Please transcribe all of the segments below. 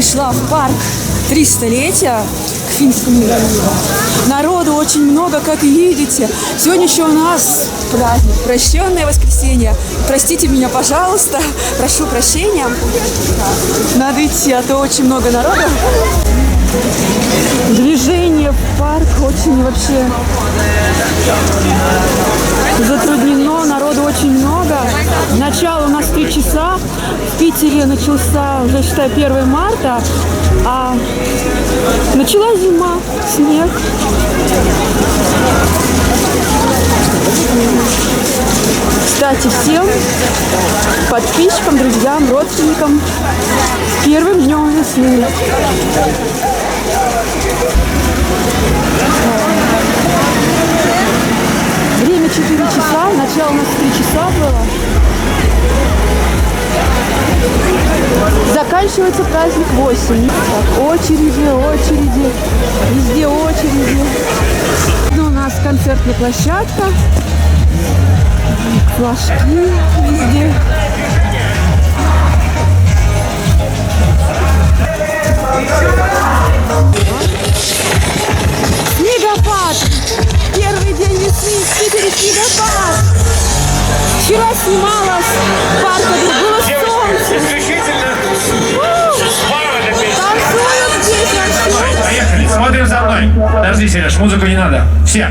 пришла в парк 300-летия к Финскому заливу. Народу очень много, как видите. Сегодня еще у нас праздник, прощенное воскресенье. Простите меня, пожалуйста, прошу прощения. Надо идти, а то очень много народу. Движение в парк очень вообще затруднено, народу очень много. Начало у нас 3 часа. В Питере начался, уже считай, 1 марта, а началась зима, снег. Кстати, всем подписчикам, друзьям, родственникам с 1 днем весны. Время 4 часа, начало у нас 3 часа было. Заканчивается праздник 8. Так, очереди, везде очереди. У нас концертная площадка, флажки везде. Снегопад! Первый день весны в Питере снегопад! Вчера снимала с парка, было солнце. Танцуют здесь вообще. Поехали, смотрим за мной. Подожди, Сереж, музыку не надо. Все.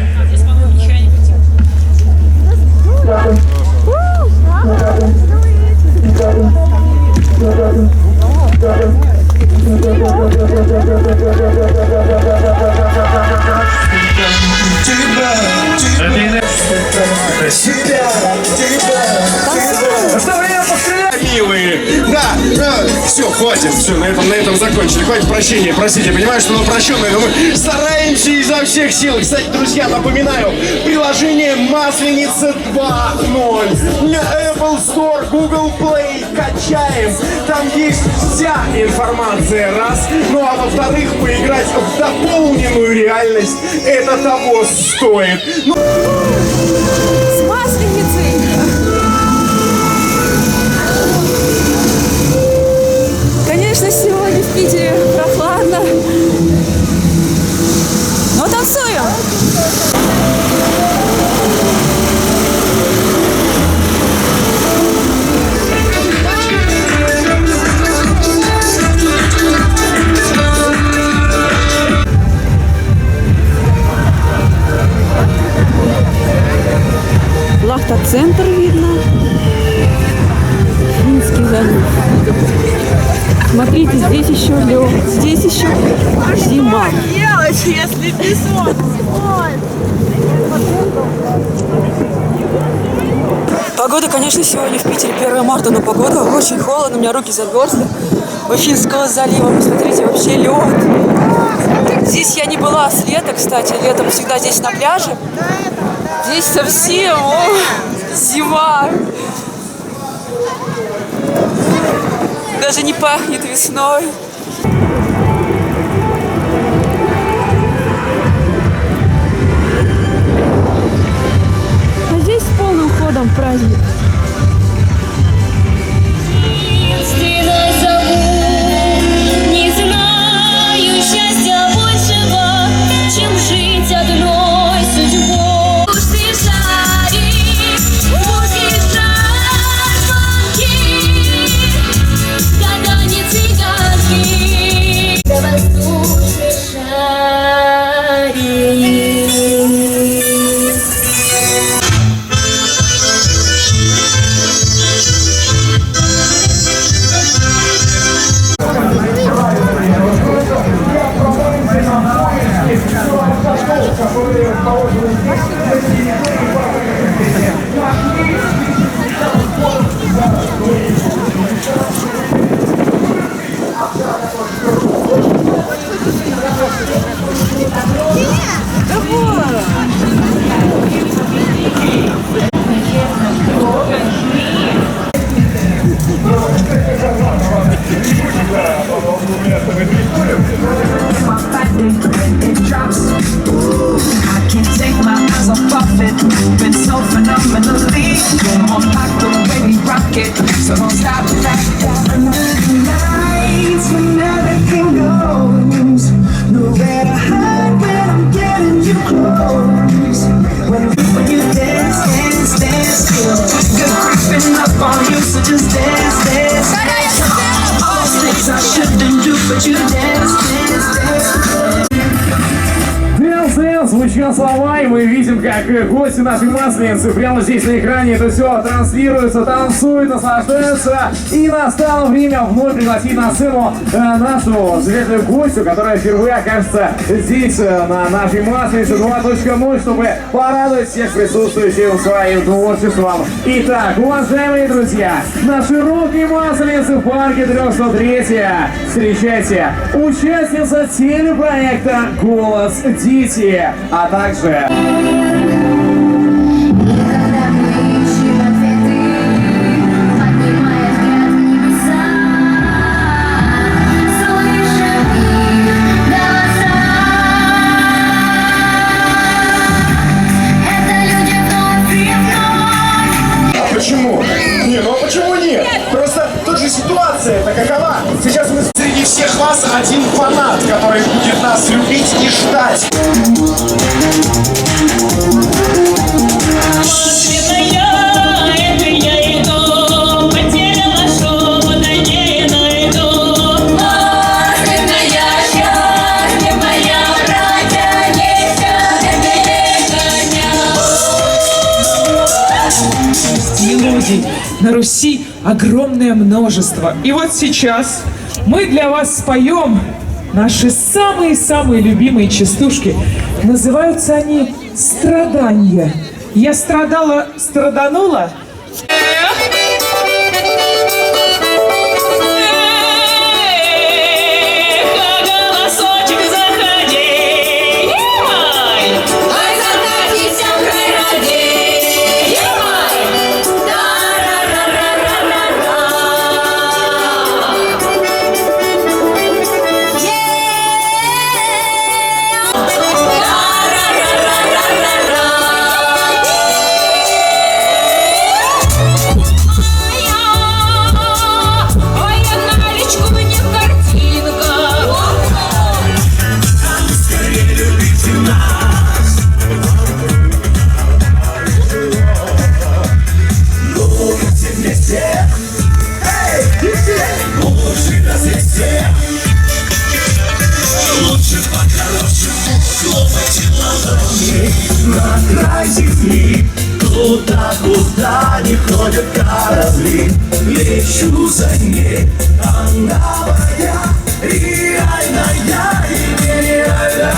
Милые, да, все, хватит, все, на этом закончили, хватит прощения, простите, я понимаю, что мы прощенные, но мы стараемся изо всех сил. Кстати, друзья, напоминаю, приложение Масленица 2.0 на Apple Store, Google Play, качаем, там есть вся информация, раз, ну а во-вторых, поиграть в дополненную реальность, это того стоит. С Масленицей! Конечно, сегодня в Питере прохладно, но танцуем! Лахта-центр видно. Финский залив. Смотрите, здесь еще лед, здесь еще зима. Делать, если песок. Погода, конечно, сегодня в Питере 1 марта, но погода очень холодно, у меня руки замерзли. У Финского залива, посмотрите, вообще лед. Здесь я не была с лета, кстати, летом всегда здесь на пляже. Здесь совсем зима. Даже не пахнет весной. А здесь полным ходом праздник. Не знаю счастья большего, чем жить одной судьбой. So don't stop. Under the lights, when еще слова, и мы видим, как гости нашей Масленицы прямо здесь на экране это все транслируется, танцуют, наслаждаются. И настало время вновь пригласить на сцену нашу замечательную гостью, которая впервые окажется здесь, на нашей Масленице 2.0, чтобы порадовать всех присутствующих своим творчеством. Итак, уважаемые друзья, на широкой Масленице в парке 303 встречайте участница телепроекта «Голос Дети», а также... Почему? Не, ну а почему нет? Просто тут же ситуация-то какова. Сейчас мы среди всех вас один фанат, который будет нас любить и ждать. Мелодий на Руси огромное множество. И вот сейчас мы для вас споем наши самые-самые любимые частушки. Называются они «Страдания». Я страдала, страданула. На край земли, куда не ходят корабли, лечу за ней, она моя, реальная и нереальная.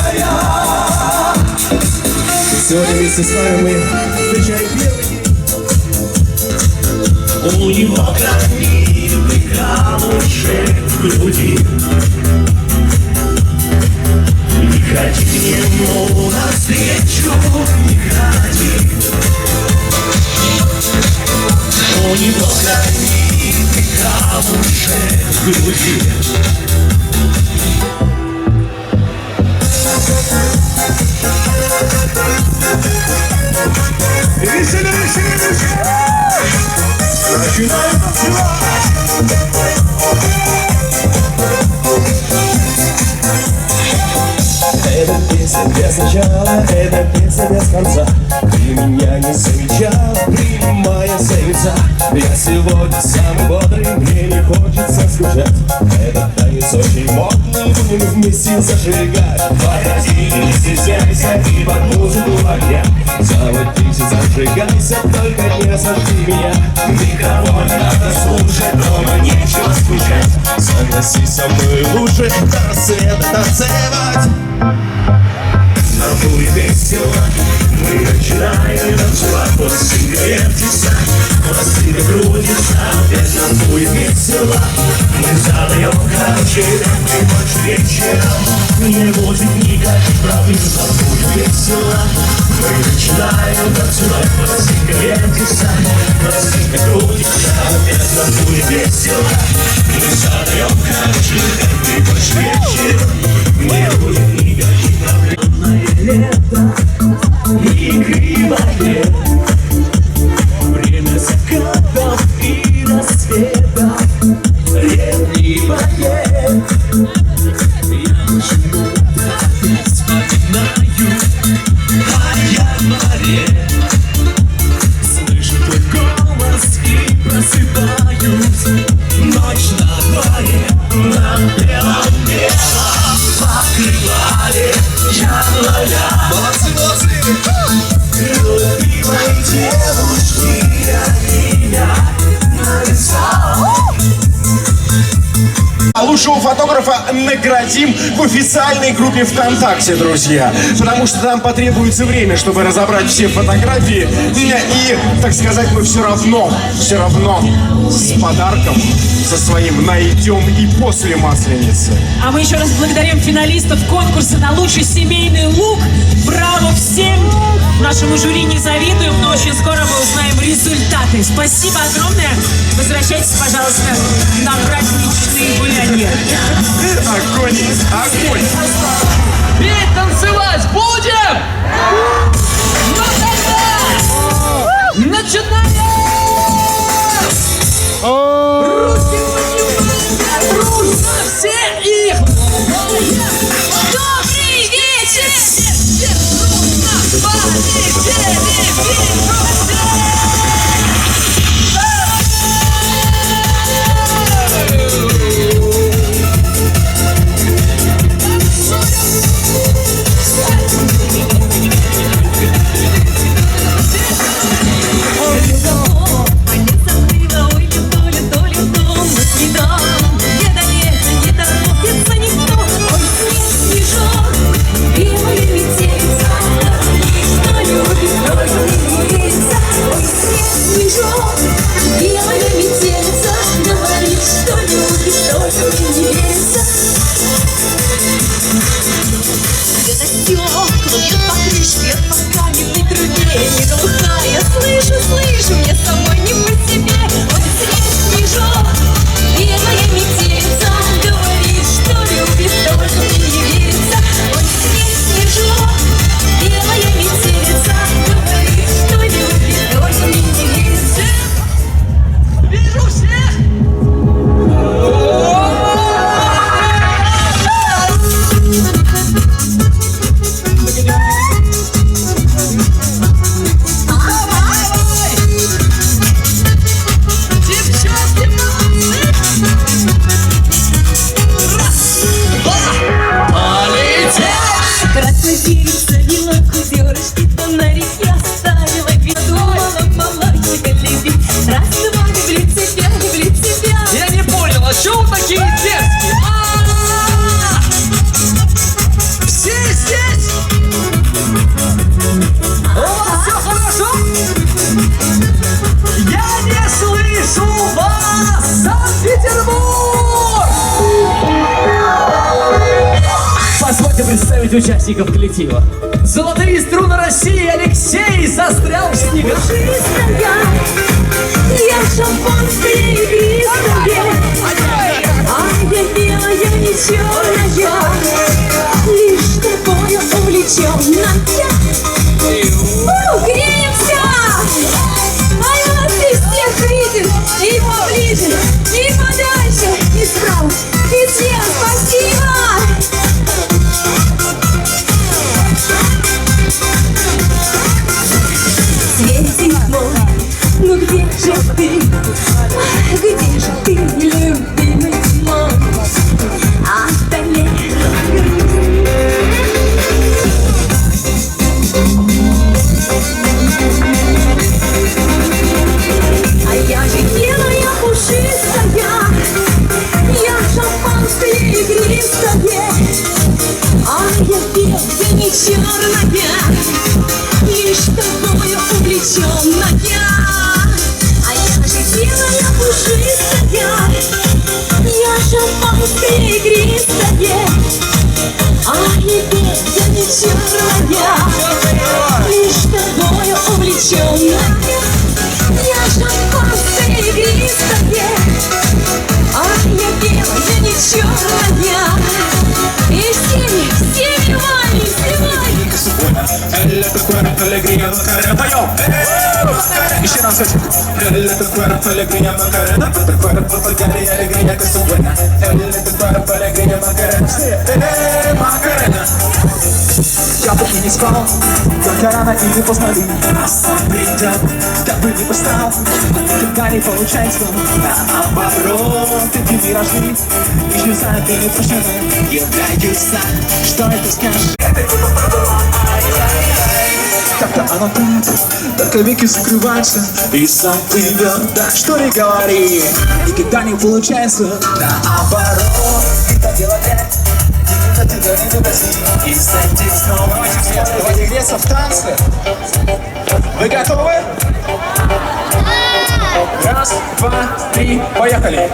Сегодня вместе с вами мы встречаем первый. У него гранитный камушек в груди. Не ходи к нему навстречу, не ходи. У него гранитный камушек в груди. Начинаем танцевать. Эта песня без начала, эта песня без конца. Ты меня не замечала, принимая за яйца. Я сегодня самый бодрый, мне не хочется скучать. Этот танец очень модный, будем вместе зажигать. Подходи, не стесняйся и под музыку огня. Заводись и зажигайся, только не сожги меня. Микрофон надо слушать, дома нечего скучать. Согласись со мной лучше до рассвета танцевать. Нам будет весело, мы начинаем танцевать. После сигаретиса, после крутится, опять нам будет весело. Мы задаем короче, и больше вечером не будет никаких проблем. Нам будет весело, мы начинаем танцевать. После сигаретиса, после крутится, опять нам будет весело. Мы задаем короче, и больше вечером не будет никаких проблем. Лето и кривое, время закатов и рассветов, ревнивое. Я почему-то опять вспоминаю, а я в море. Слышу твой голос и просыпаюсь. Ночь на дворе, на белом покрывале. Я твоя. лучшего фотографа наградим в официальной группе ВКонтакте, друзья. Потому что там потребуется время, чтобы разобрать все фотографии. И, так сказать, мы все равно с подарком со своим найдем и после Масленицы. А мы еще раз благодарим финалистов конкурса на лучший семейный лук. Браво всем! Нашему жюри не завидуем, но очень скоро мы узнаем результаты. Спасибо огромное. Возвращайтесь, пожалуйста, на праздничные гуляния. Огонь! Огонь! Петь, танцевать будем? Ну тогда начинаем! Руки поднимаем, дружно все их! Добрый вечер! Все дружно полетели слышу, мне самой не по себе. Ой, снежок, белая метелица, говорит, что любит, только мне не верится. Ой, снежок, белая метелица, говорит, что любит, только мне не верится. Вижу всех! Я не понял, а чё вы такие дерзкие? Все здесь? У вас все хорошо? Я не слышу вас, Санкт-Петербург! Позвольте представить участников коллектива. Золотые струны России Алексей застрял в снегах. Я шампанское игристое, а я белая, не черная, лишь тобою увлеченная. Греемся! А я вас здесь всех видим, и поближе, и подальше, и справа, и слева. Спасибо! Светик мой, ну где же ты? Где же ты, любимый мой? А я же белая пушистая, я шампанское игристое, а я белая, не черная, лишь тобою увлеченная. А я же белая пушистая, я шампанское игристое, а я белая, не черная, лишь тобою увлеченная. Я шампанское игристое, а я белая, не черная. И все вами, сливай. Еще раз хочу. El tu cuerpo alegría Macarena, tu cuerpo folgar y alegría que su buena. El tu cuerpo alegría Macarena, Macarena. Я бы не спал, только рано или поздно придет, как бы не постал, когда не получается, наоборот, ты не рожден, и не знаю, ты не прощена, являюсь, что это скажешь. Это типа правила, ай-яй-яй. будто оно так, только веки закрываются и сам плывет. Да что не говори, никогда не получается наоборот. И так дело опять, никогда тебя не догасить. И сойти снова. Давайте греться в танце. Вы готовы? Раз, два, три, поехали! El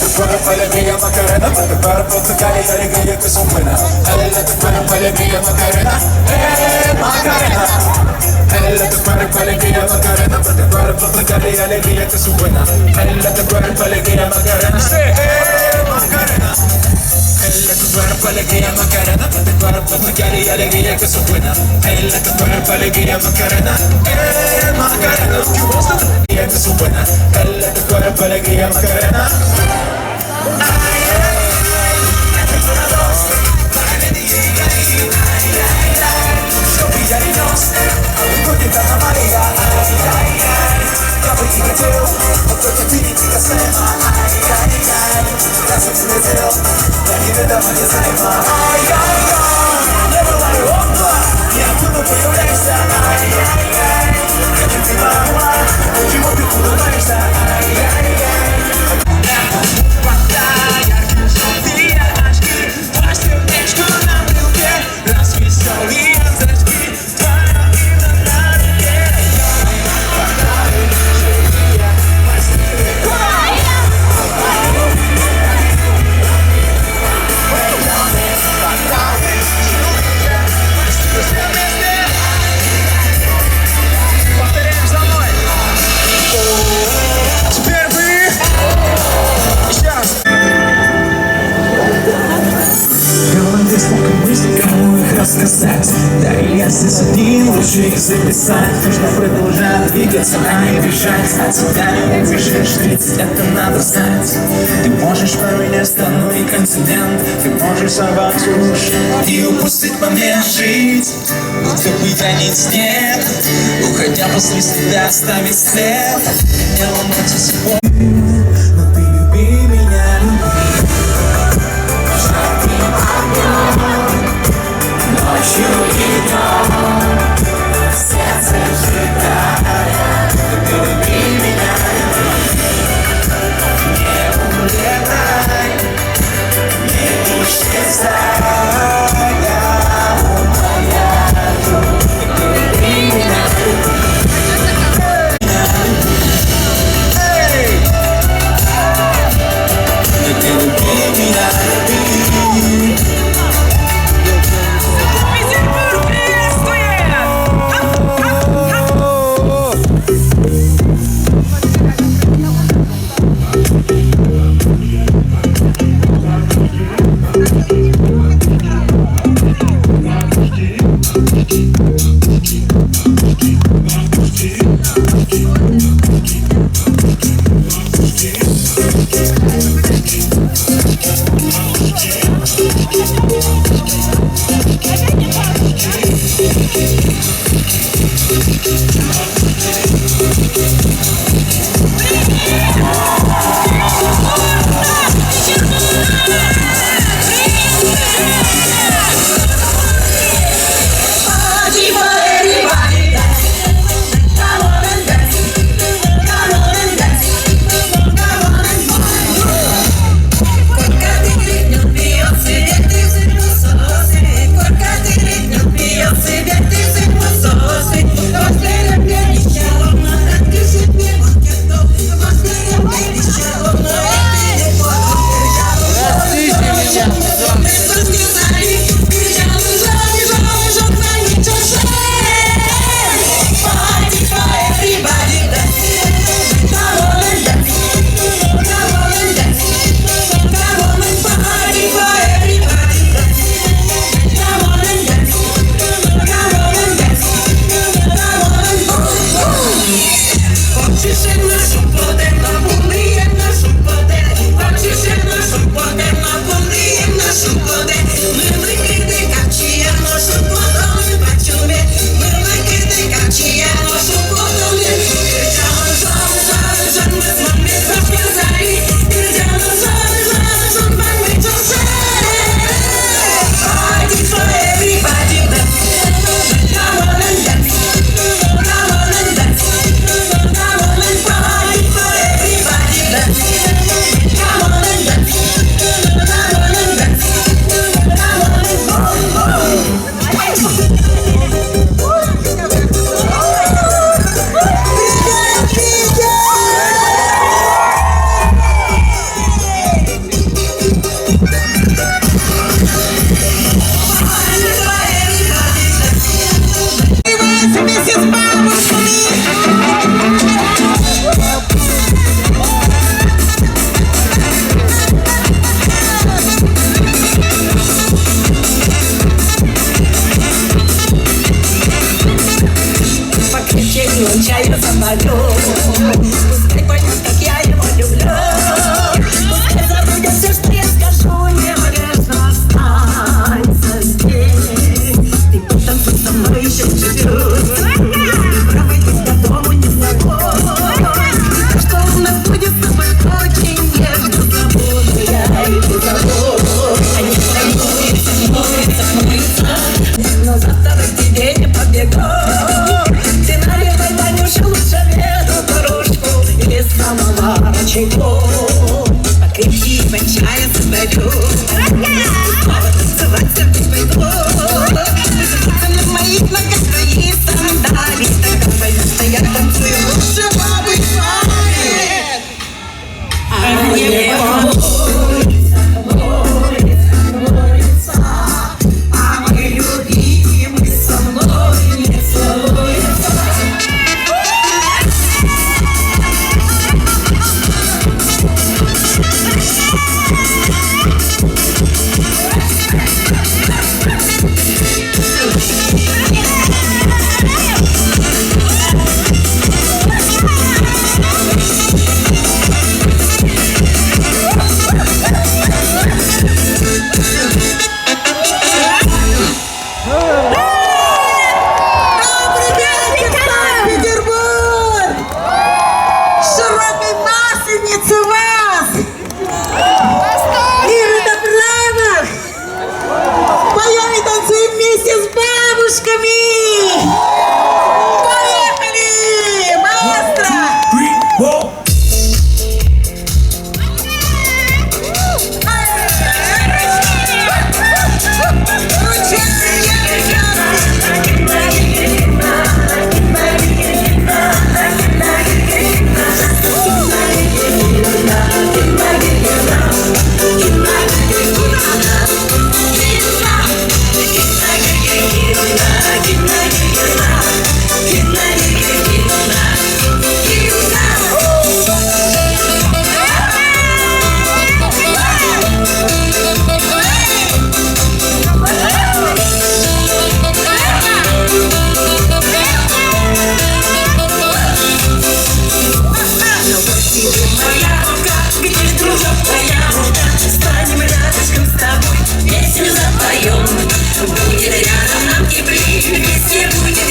tu cuerpo alegría Macarena, tu cuerpo tu cara y alegría que son buenas. El tu cuerpo alegría Macarena, Macarena. El tu cuerpo alegría Macarena, tu cuerpo tu cara y alegría que son buenas. El tu cuerpo alegría Macarena, Macarena. El tu cuerpo alegría Macarena, tu cuerpo tu cara y alegría que son buenas. El tu cuerpo alegría Macarena, Macarena. Que son buenas, dale tu cuerpo alegría Macarena. Ay, ay, ay, una, dos, yo pillaré dos, porque tanta María. Ay, ay, ay, ya voy a teu, porque tiene que ser ay, ay, ay, gracias por el teu, la vida da María Saima. Ay, ay, ay, never let it opa, ya tú no puedes resta. Ay, ay, ay, que te te va a you want to pull the lights out, ay, ay, ay. Batalha que sofria nas que faz teu texto na meu que nas que solianças que para ir na que batalha seria mais рассказать. Да и если один лучше их записать. Нужно продолжать двигаться, а не бежать. От тебя не убежишь, 30 это надо знать. Ты можешь поменять страну и континент. Ты можешь сорвать уши и упустить момент жить. Какой границ нет, уходя после себя оставить след. Не ломаться собой, но ты люби меня, люби. Ночью и днем сердце сжигает. Ты люби меня, не улетай, не исчезай. Я умоляю, ты люби меня, эй,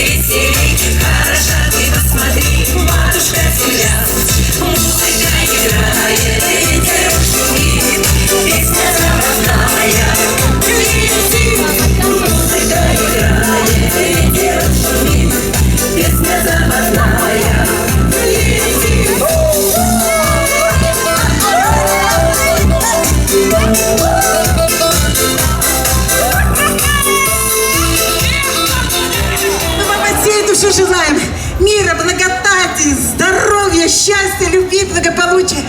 веселей. Хороша ты, посмотри, матушка тебя. Музыка играет, ветер шумит, песня заводная. Музыка играет, ветер шумит, песня заводная. Души желаем мира, благодати, здоровья, счастья, любви, благополучия.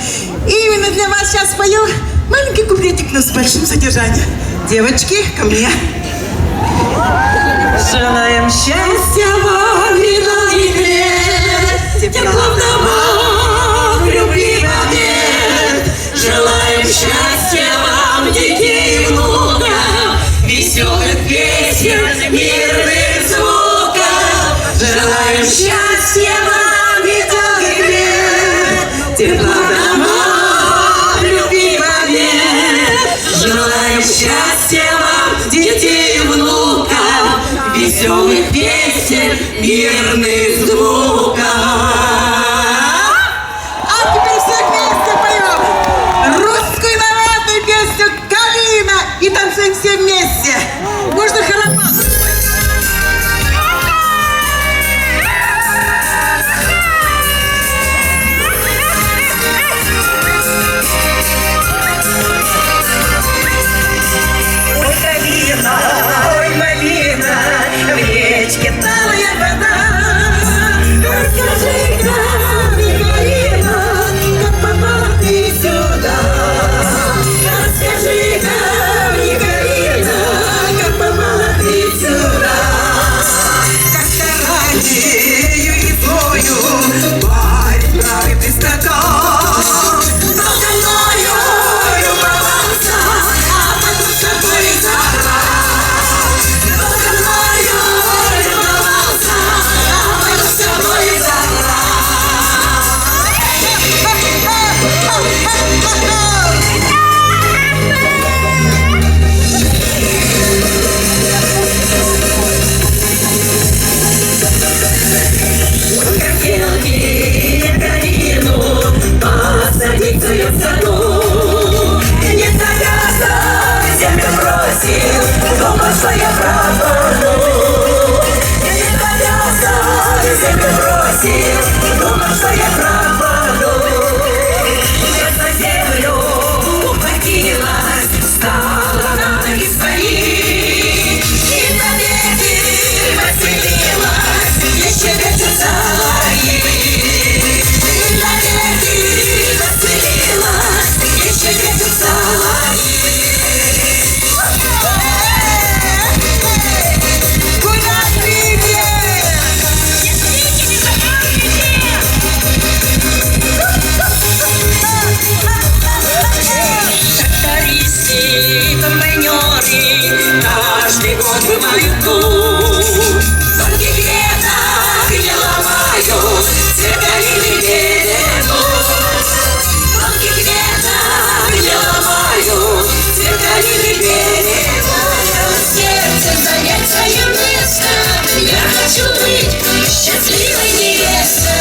И именно для вас сейчас спою маленький куплетик, но с большим содержанием. Девочки, ко мне. Желаем счастья вам, мира и лет, тепла в домах, любви в обед. Желаем счастья вам, детей и внуков, веселых песен, мирных звуков. Желаем счастья вам и долгих лет, тепла в домах, любви в обед. Желаем счастья вам, детей и внуков, веселых песен, мирных звуков. А теперь все вместе поем русскую народную песню «Калина» и танцуем все вместе. Можно хоровод. Ой, малина, в речке талая вода. Расскажи-ка, Михаила, как попала ты сюда. Расскажи-ка, Михаила, как попала ты сюда. Как-то раннею весною парень правый прискакал, но за мною любовался, а потом с тобой забрал. Посадить ее в саду, не завязал, землю бросил, думал, что я пропаду. Не завязал, землю бросил, думал, что я пропаду. Я за землю ухватилась, стала на ноги свои, и навеки поселилась, еще вечер соловьи. Еще ветер соловьи. Куда привет? Не забывайте! Трактористы, комбайнеры каждый год бывают тут. Только веток не ломают, цветали берегу. Цветали берега, сердце занять свое место. Я хочу быть счастливой невестой.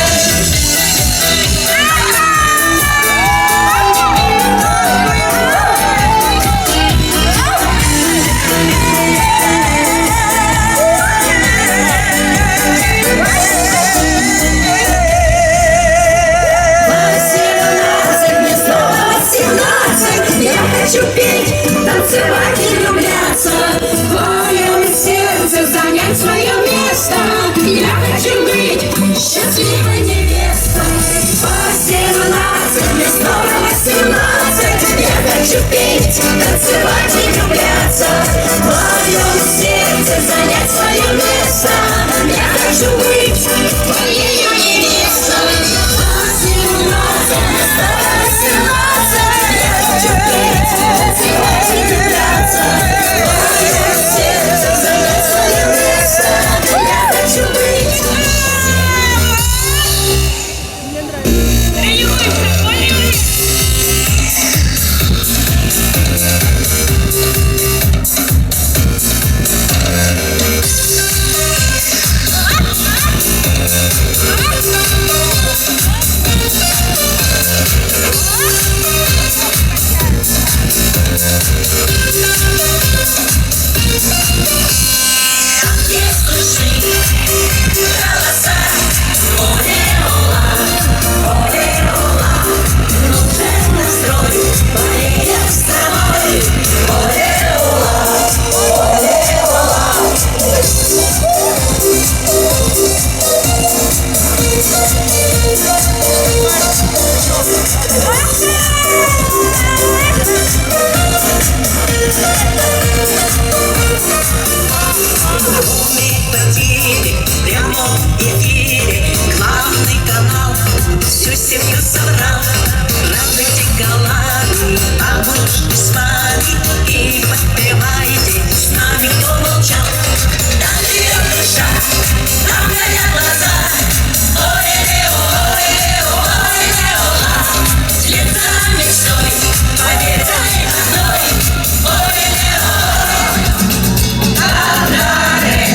Я хочу петь, танцевать и влюбляться, в твоем сердце занять свое место. Я хочу быть счастливой невестой. 18, мне снова 18. Я хочу петь, танцевать и влюбляться, в твоем сердце занять свое место. Я хочу быть твоей невестой. 18, мне снова 18. Я хочу петь, танцевать и влюбляться, в твоем сердце занять свое место. Я хочу быть. не слышны голоса. Оле-ола, оле-ола, нужен настрой, болеем с тобой. Оле-ола, оле-ола. В прямом эфире главный канал всю семью собрал. Радуйте головы, бабушки с вами и подпевайте с нами, кто молчал. Там вперед душа, там горят глаза. Ой-ле-о, ой-ле-о, ой-ле-ола. Вслед за мечтой, победой одной. Ой-ле-о, а-да-ре.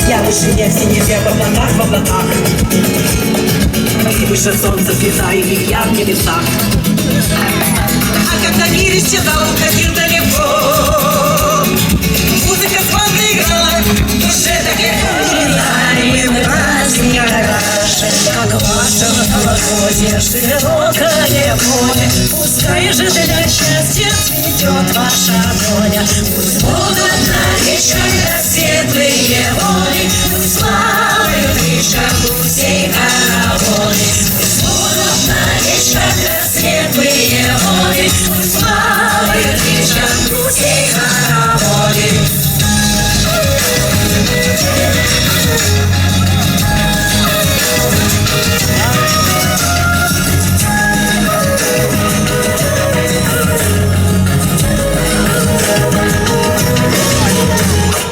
Я выше не в синеве, в облаках. И выше солнца звезда, и я в небесах. А когда мир исчезал, уходил далеко, музыка звонко играла, в душе так легко. Праздник наше, как ваше новогодье широкое поле. Пускай же для счастья цветет ваша воля. Пусть будут навечно светлые воли, пусть плавают в всей хороводы. Пусть будут навечно светлые воли, пусть плавают в всей хороводы.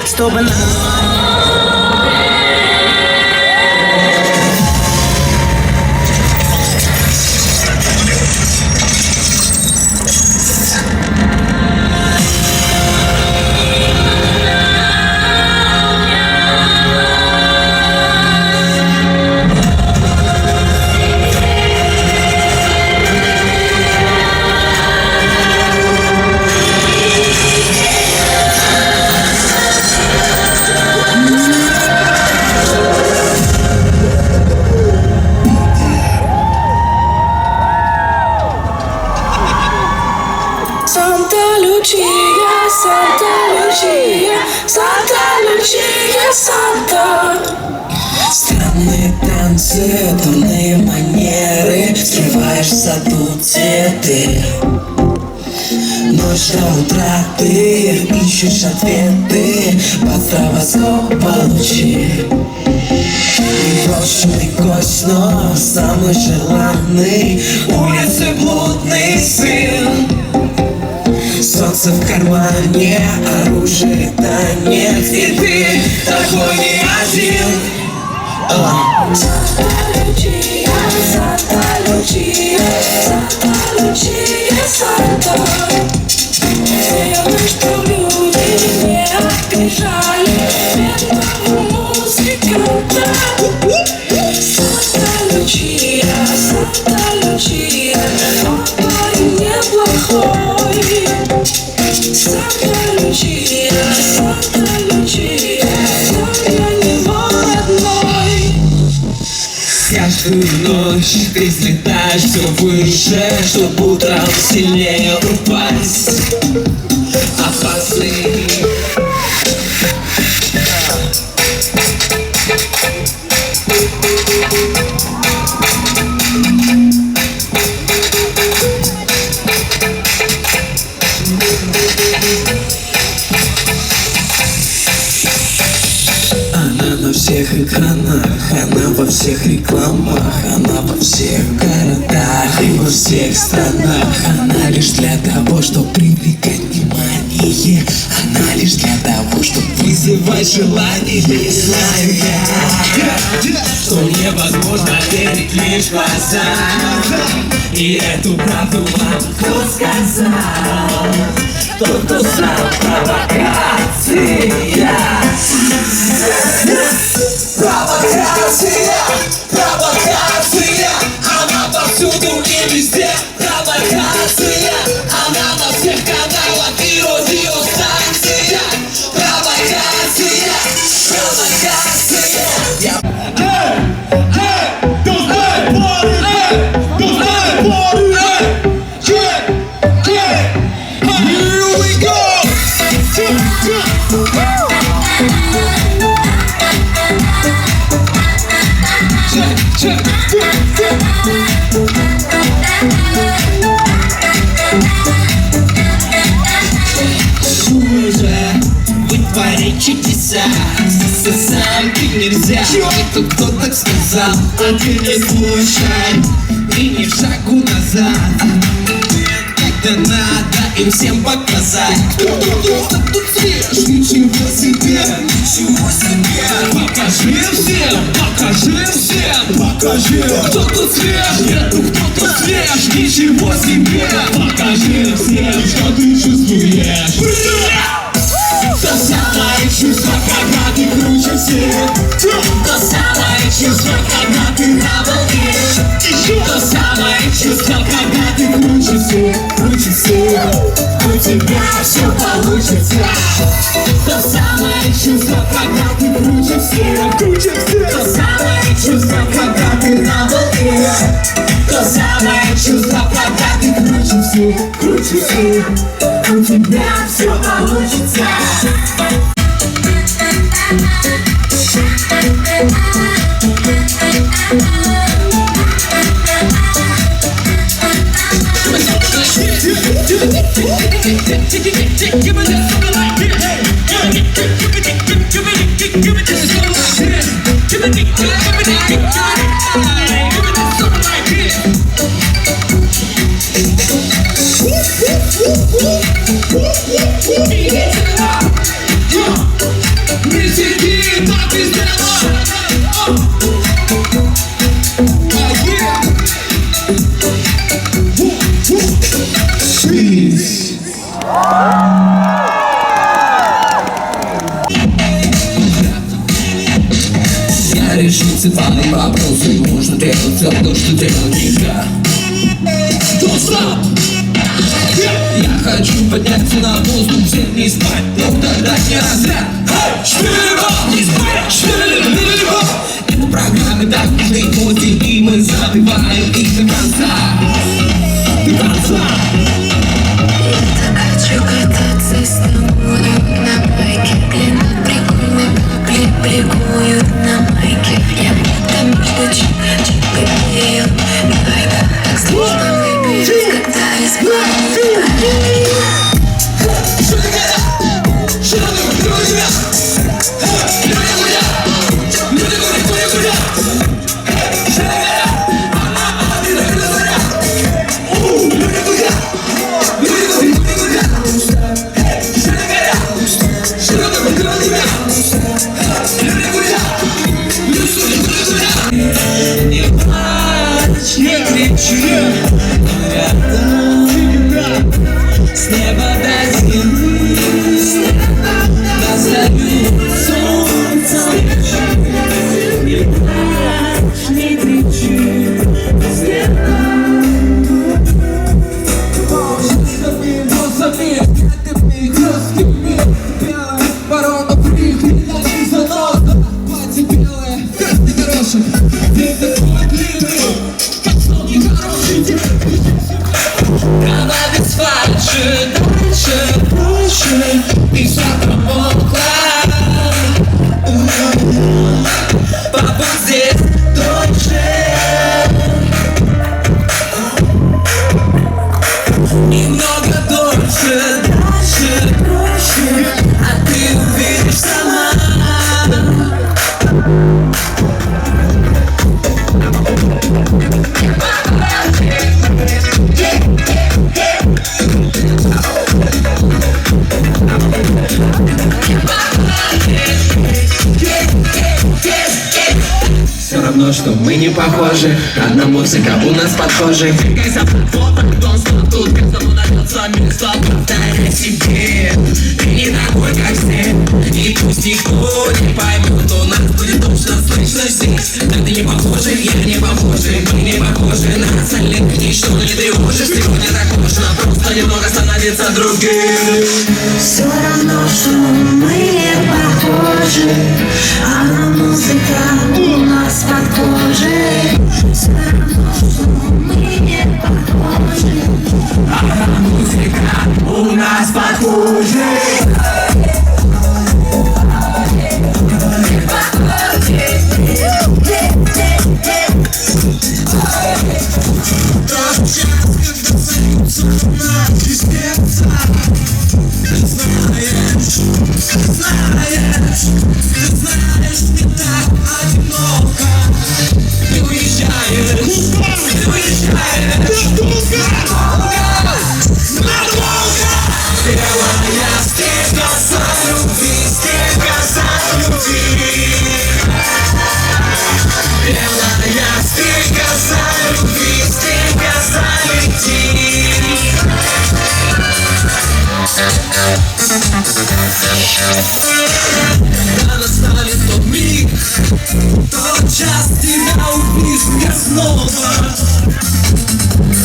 Чтобы странные танцы, дурные манеры, скрываешь в саду цветы. Ночь до утра ты ищешь ответы под стробоскопа лучи. Непрошенный гость, но самый желанный, улицы блудный сын. Солнце в кармане, оружие танец, и ты такой не один. Санта Лючия, Санта Лючия, Санта Лючия, Санта. Верно, что люди не обижали бедного музыканта. Санта Лючия, Санта Лючия, он парень неплохой. Санта Лючия, Санта Лючия, я для него родной. Каждую ночь ты взлетаешь все выше, чтоб утром сильнее упасть. Опасный. всех экранах, она во всех рекламах, она во всех городах и во всех странах. Она лишь для того, чтобы привлекать внимание, она лишь для того, чтобы вызывать желание. И знаю я, что невозможно верить лишь глазам. И эту правду вам кто сказал? Тот, кто знал провокация. Провокация, провокация, она повсюду и везде. Провокация, она на всех каналах и радиостанциях. Провокация, провокация. Вытворить чудеса, самки нельзя. Это кто так сказал? А ты не слушай и ни шагу назад. Когда надо им всем показать, кто тут свеж, ничего себе, ничего себе. Покажи всем, покажи всем, покажи. Кто тут свеж, нету кто тут свеж, ничего себе. Покажи всем, что ты чувствуешь. То самое чувство, когда ты круче всех. То самое чувство, когда ты на волне. То самое чувство, когда ты круче всех, круче всех. У тебя все получится. То самое чувство, когда ты круче всех, круче всех. То самое чувство, когда ты на волне. То самое чувство, когда ты круче всех, круче всех. У тебя все получится. Я решился твои вопросы, можно делать все то, что делать нельзя. Don't stop! Я хочу подняться на воздух, всем не спать, но дать не разряд. Не спать, это программы так нужны гости, и мы забиваем их до конца. До конца. Хочу кататься с тобой на байке, глянуть прикольно, бликуют на майке. Я будто между чик и пею. Так сложно выберись, когда исполнить парень. Не плачь, не кричи, рядом с неба до земли, назовут солнце. равно, что мы не похожи. Одна музыка у нас под кожей. Двигайся тут, каждому найдется место. Повторяй себе, ты не такой, как все. И пусть никто не поймет, у нас будет точно слышно здесь. Да ты не похожи, я не похожи, мы не похожи. Нас олег ничто не тревожит. Сегодня так можно просто немного становиться другим. Все равно, что мы не похожи, а на музыка у нас под кожей. Все равно, что мы не похожи, а на музыка у нас под кожей. Да настанет тот миг, тот час, тебя увижу я снова.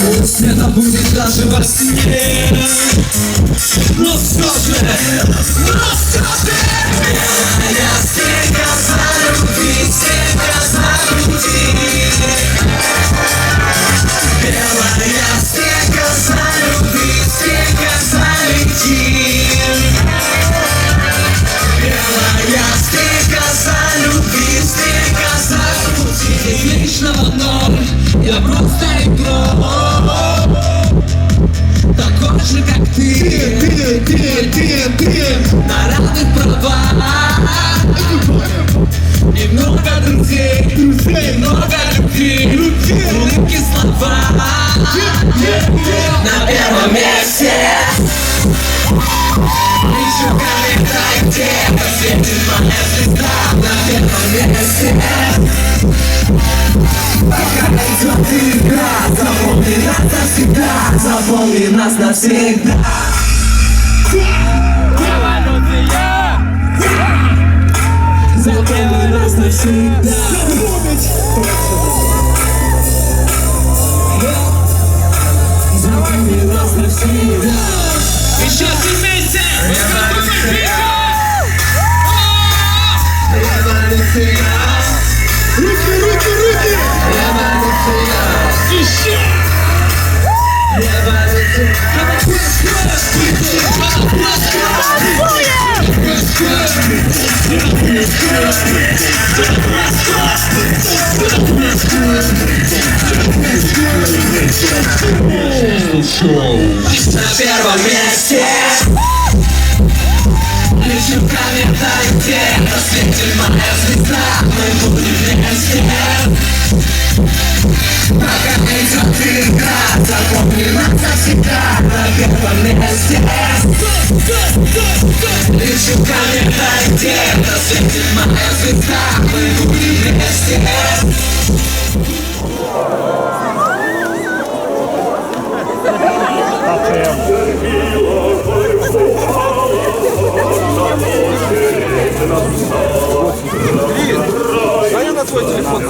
Пусть это будет даже во сне, но все же, белая стрекоза любви, стрекоза любви. Белая стрекоза любви, стрекоза лети. Белая стрекоза любви, стрекоза пути. Вечного ноль, я просто игрок, такой же, как ты, на равных правах. Немного друзей, немного любви, улыбки, слова. На первом месте ищу комментарий, где светит моя звезда. На первом месте пока идет игра, запомни нас навсегда, запомни нас навсегда. Запомни нас навсегда. Запомни нас навсегда. Еще вместе! Руки! Еще! На первом месте лечу комментарий, где светит моя звезда. Мы будем вместе, пока идет игра, запомни нас навсегда. На первом месте лечу комментарий, где светит моя звезда. Мы будем вместе. А я на твой телефон.